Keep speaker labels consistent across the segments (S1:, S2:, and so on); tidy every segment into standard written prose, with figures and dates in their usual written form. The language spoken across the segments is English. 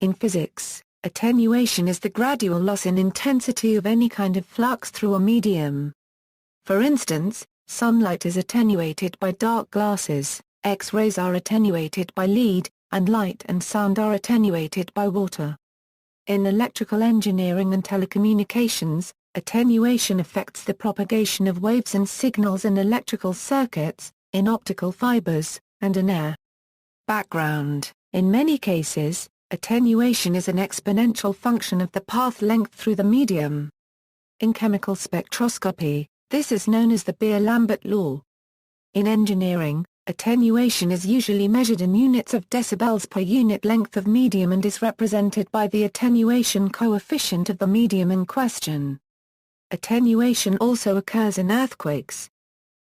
S1: In physics, attenuation is the gradual loss in intensity of any kind of flux through a medium. For instance, sunlight is attenuated by dark glasses, X-rays are attenuated by lead, and light and sound are attenuated by water. In electrical engineering and telecommunications, attenuation affects the propagation of waves and signals in electrical circuits, in optical fibers, and in air. Background: in many cases, attenuation is an exponential function of the path length through the medium. In chemical spectroscopy, this is known as the Beer-Lambert law. In engineering, attenuation is usually measured in units of decibels per unit length of medium and is represented by the attenuation coefficient of the medium in question. Attenuation also occurs in earthquakes.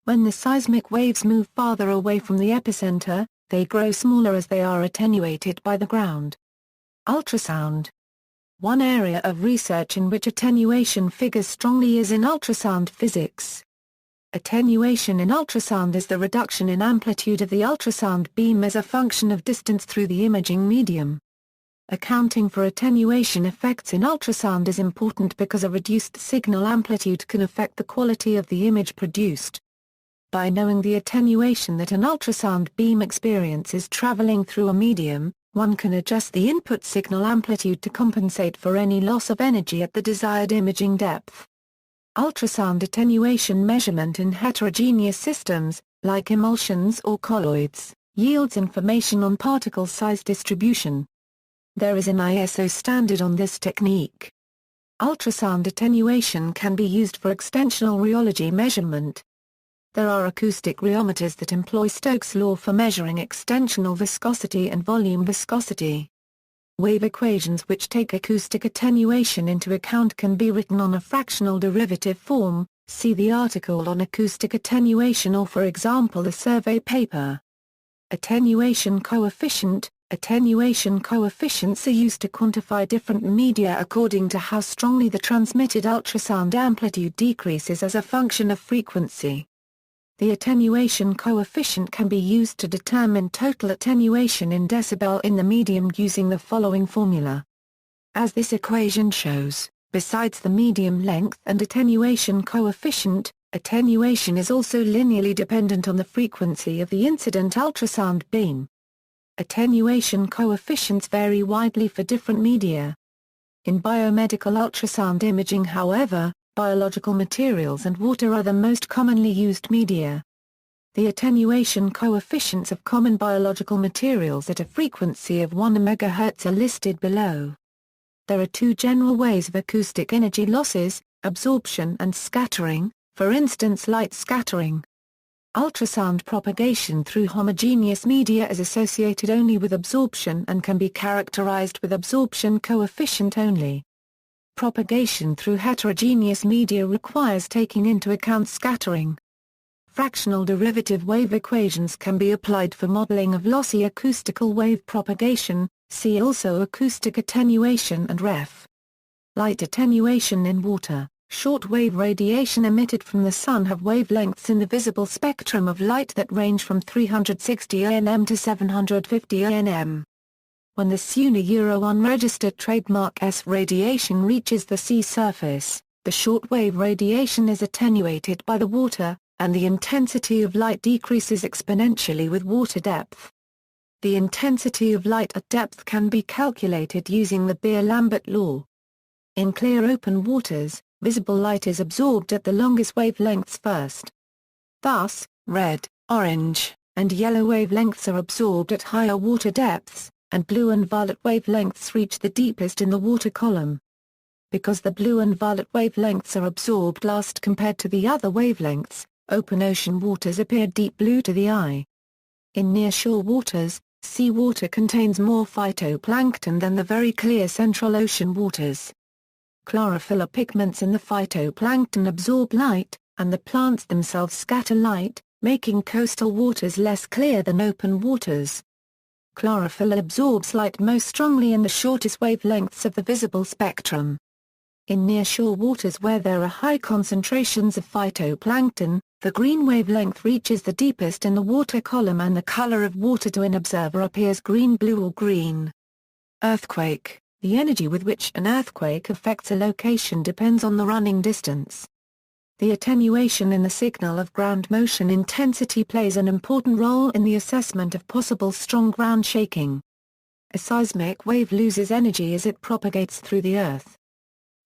S1: When the seismic waves move farther away from the epicenter, they grow smaller as they are attenuated by the ground. Ultrasound. One area of research in which attenuation figures strongly is in ultrasound physics. Attenuation in ultrasound is the reduction in amplitude of the ultrasound beam as a function of distance through the imaging medium. Accounting for attenuation effects in ultrasound is important because a reduced signal amplitude can affect the quality of the image produced. By knowing the attenuation that an ultrasound beam experiences traveling through a medium, one can adjust the input signal amplitude to compensate for any loss of energy at the desired imaging depth. Ultrasound attenuation measurement in heterogeneous systems, like emulsions or colloids, yields information on particle size distribution. There is an ISO standard on this technique. Ultrasound attenuation can be used for extensional rheology measurement. There are acoustic rheometers that employ Stokes' law for measuring extensional viscosity and volume viscosity. Wave equations which take acoustic attenuation into account can be written on a fractional derivative form. See the article on acoustic attenuation or for example the survey paper. Attenuation coefficient. Attenuation coefficients are used to quantify different media according to how strongly the transmitted ultrasound amplitude decreases as a function of frequency. The attenuation coefficient can be used to determine total attenuation in decibel in the medium using the following formula. As this equation shows, besides the medium length and attenuation coefficient, attenuation is also linearly dependent on the frequency of the incident ultrasound beam. Attenuation coefficients vary widely for different media. In biomedical ultrasound imaging, however, biological materials and water are the most commonly used media. The attenuation coefficients of common biological materials at a frequency of 1 MHz are listed below. There are two general ways of acoustic energy losses, absorption and scattering, for instance light scattering. Ultrasound propagation through homogeneous media is associated only with absorption and can be characterized with absorption coefficient only. Propagation through heterogeneous media requires taking into account scattering. Fractional derivative wave equations can be applied for modeling of lossy acoustical wave propagation, see also acoustic attenuation and ref. Light attenuation in water. Short-wave radiation emitted from the sun have wavelengths in the visible spectrum of light that range from 360 nm to 750 nm. When the SUNY unregistered trademark S radiation reaches the sea surface, the short-wave radiation is attenuated by the water, and the intensity of light decreases exponentially with water depth. The intensity of light at depth can be calculated using the Beer-Lambert law. In clear open waters, visible light is absorbed at the longest wavelengths first. Thus, red, orange, and yellow wavelengths are absorbed at higher water depths, and blue and violet wavelengths reach the deepest in the water column. Because the blue and violet wavelengths are absorbed last compared to the other wavelengths, open ocean waters appear deep blue to the eye. In nearshore waters, seawater contains more phytoplankton than the very clear central ocean waters. Chlorophyll pigments in the phytoplankton absorb light, and the plants themselves scatter light, making coastal waters less clear than open waters. Chlorophyll absorbs light most strongly in the shortest wavelengths of the visible spectrum. In nearshore waters where there are high concentrations of phytoplankton, the green wavelength reaches the deepest in the water column and the color of water to an observer appears green-blue or green. Earthquake. The energy with which an earthquake affects a location depends on the running distance. The attenuation in the signal of ground motion intensity plays an important role in the assessment of possible strong ground shaking. A seismic wave loses energy as it propagates through the Earth.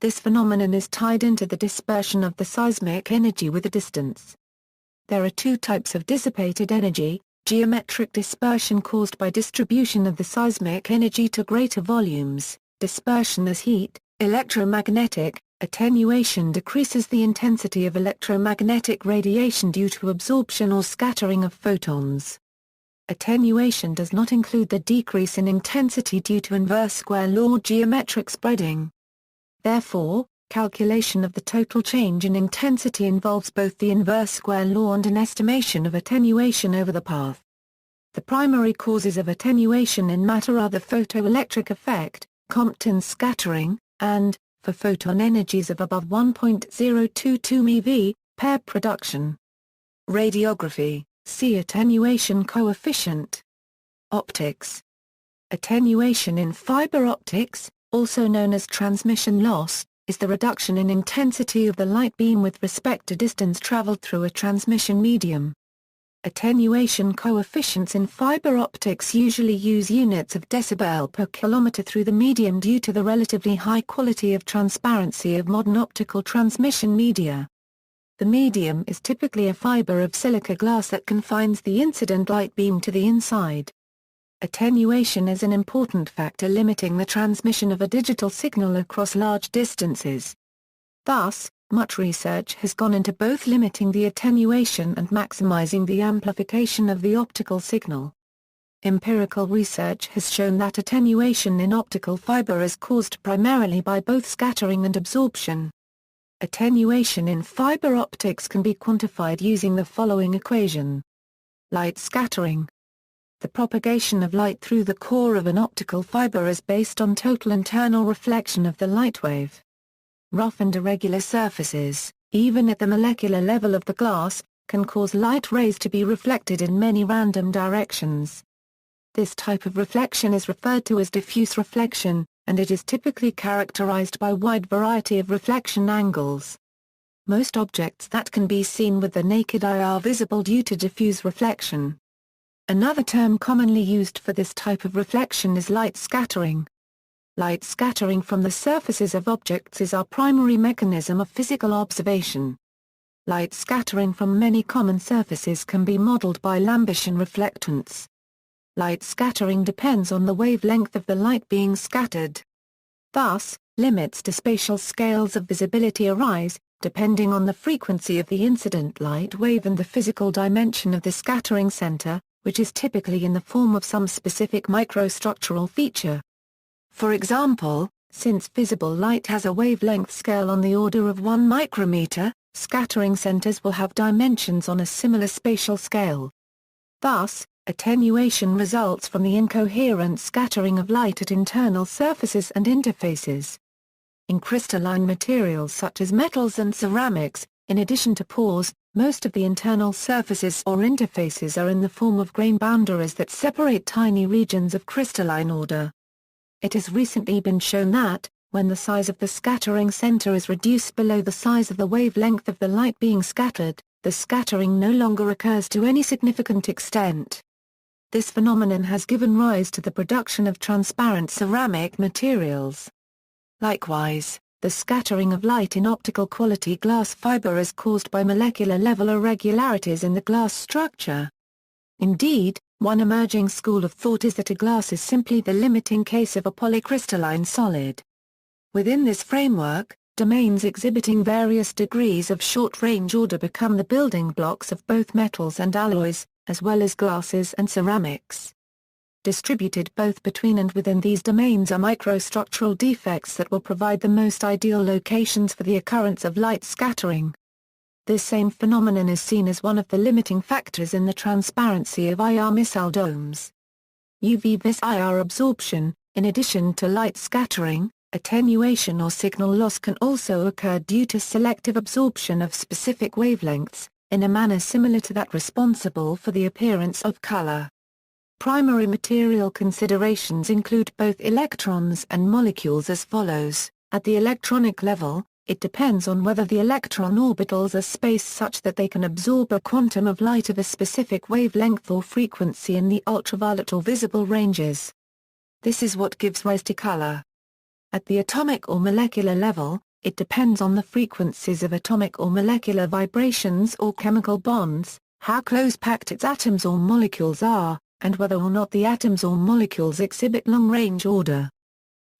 S1: This phenomenon is tied into the dispersion of the seismic energy with the distance. There are two types of dissipated energy: geometric dispersion caused by distribution of the seismic energy to greater volumes, dispersion as heat; electromagnetic attenuation decreases the intensity of electromagnetic radiation due to absorption or scattering of photons. Attenuation does not include the decrease in intensity due to inverse square law geometric spreading. Therefore, calculation of the total change in intensity involves both the inverse square law and an estimation of attenuation over the path. The primary causes of attenuation in matter are the photoelectric effect, Compton scattering, and, for photon energies of above 1.022 MeV, pair production. Radiography, see attenuation coefficient. Optics. Attenuation in fiber optics, also known as transmission loss, is the reduction in intensity of the light beam with respect to distance traveled through a transmission medium. Attenuation coefficients in fiber optics usually use units of decibel per kilometer through the medium due to the relatively high quality of transparency of modern optical transmission media. The medium is typically a fiber of silica glass that confines the incident light beam to the inside. Attenuation is an important factor limiting the transmission of a digital signal across large distances. Thus, much research has gone into both limiting the attenuation and maximizing the amplification of the optical signal. Empirical research has shown that attenuation in optical fiber is caused primarily by both scattering and absorption. Attenuation in fiber optics can be quantified using the following equation. Light scattering. The propagation of light through the core of an optical fiber is based on total internal reflection of the light wave. Rough and irregular surfaces, even at the molecular level of the glass, can cause light rays to be reflected in many random directions. This type of reflection is referred to as diffuse reflection, and it is typically characterized by a wide variety of reflection angles. Most objects that can be seen with the naked eye are visible due to diffuse reflection. Another term commonly used for this type of reflection is light scattering. Light scattering from the surfaces of objects is our primary mechanism of physical observation. Light scattering from many common surfaces can be modeled by Lambiscian reflectance. Light scattering depends on the wavelength of the light being scattered. Thus, limits to spatial scales of visibility arise, depending on the frequency of the incident light wave and the physical dimension of the scattering center, which is typically in the form of some specific microstructural feature. For example, since visible light has a wavelength scale on the order of 1 micrometer, scattering centers will have dimensions on a similar spatial scale. Thus, attenuation results from the incoherent scattering of light at internal surfaces and interfaces. In crystalline materials such as metals and ceramics, in addition to pores, most of the internal surfaces or interfaces are in the form of grain boundaries that separate tiny regions of crystalline order. It has recently been shown that, when the size of the scattering center is reduced below the size of the wavelength of the light being scattered, the scattering no longer occurs to any significant extent. This phenomenon has given rise to the production of transparent ceramic materials. Likewise, the scattering of light in optical quality glass fiber is caused by molecular-level irregularities in the glass structure. Indeed, one emerging school of thought is that a glass is simply the limiting case of a polycrystalline solid. Within this framework, domains exhibiting various degrees of short-range order become the building blocks of both metals and alloys, as well as glasses and ceramics. Distributed both between and within these domains are microstructural defects that will provide the most ideal locations for the occurrence of light scattering. This same phenomenon is seen as one of the limiting factors in the transparency of IR missile domes. UV-vis IR absorption, in addition to light scattering, attenuation or signal loss can also occur due to selective absorption of specific wavelengths, in a manner similar to that responsible for the appearance of color. Primary material considerations include both electrons and molecules as follows. At the electronic level, it depends on whether the electron orbitals are spaced such that they can absorb a quantum of light of a specific wavelength or frequency in the ultraviolet or visible ranges. This is what gives rise to color. At the atomic or molecular level, it depends on the frequencies of atomic or molecular vibrations or chemical bonds, how close packed its atoms or molecules are, and whether or not the atoms or molecules exhibit long-range order.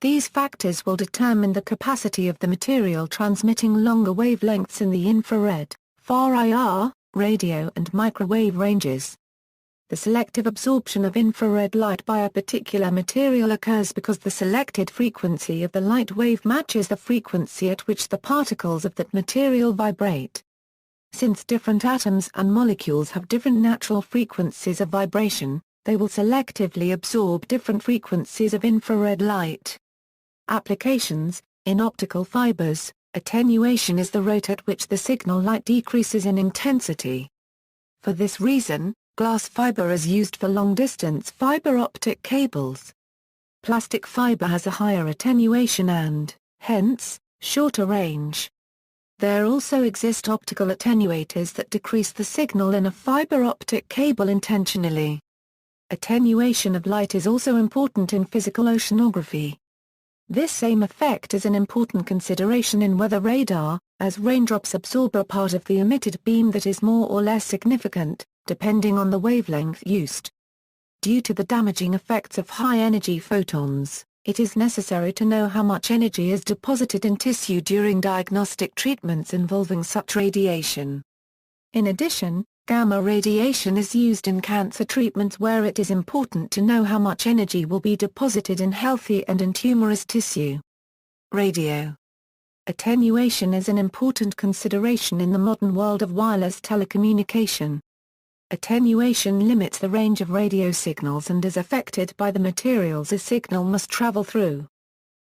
S1: These factors will determine the capacity of the material transmitting longer wavelengths in the infrared, far IR, radio and microwave ranges. The selective absorption of infrared light by a particular material occurs because the selected frequency of the light wave matches the frequency at which the particles of that material vibrate. Since different atoms and molecules have different natural frequencies of vibration, they will selectively absorb different frequencies of infrared light. Applications: in optical fibers, attenuation is the rate at which the signal light decreases in intensity. For this reason, glass fiber is used for long-distance fiber optic cables. Plastic fiber has a higher attenuation and, hence, shorter range. There also exist optical attenuators that decrease the signal in a fiber optic cable intentionally. Attenuation of light is also important in physical oceanography. This same effect is an important consideration in weather radar, as raindrops absorb a part of the emitted beam that is more or less significant, depending on the wavelength used. Due to the damaging effects of high-energy photons, it is necessary to know how much energy is deposited in tissue during diagnostic treatments involving such radiation. In addition, gamma radiation is used in cancer treatments where it is important to know how much energy will be deposited in healthy and in tumorous tissue. Radio attenuation is an important consideration in the modern world of wireless telecommunication. Attenuation limits the range of radio signals and is affected by the materials a signal must travel through.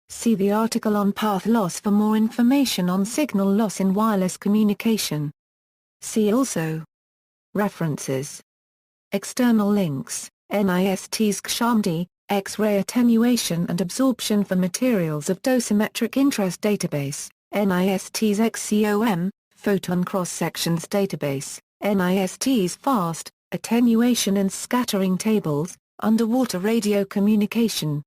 S1: See the article on path loss for more information on signal loss in wireless communication. See also References. External links: NIST's XAMD, X-ray attenuation and absorption for materials of dosimetric interest database, NIST's XCOM, photon cross-sections database, NIST's FAST, attenuation and scattering tables, underwater radio communication,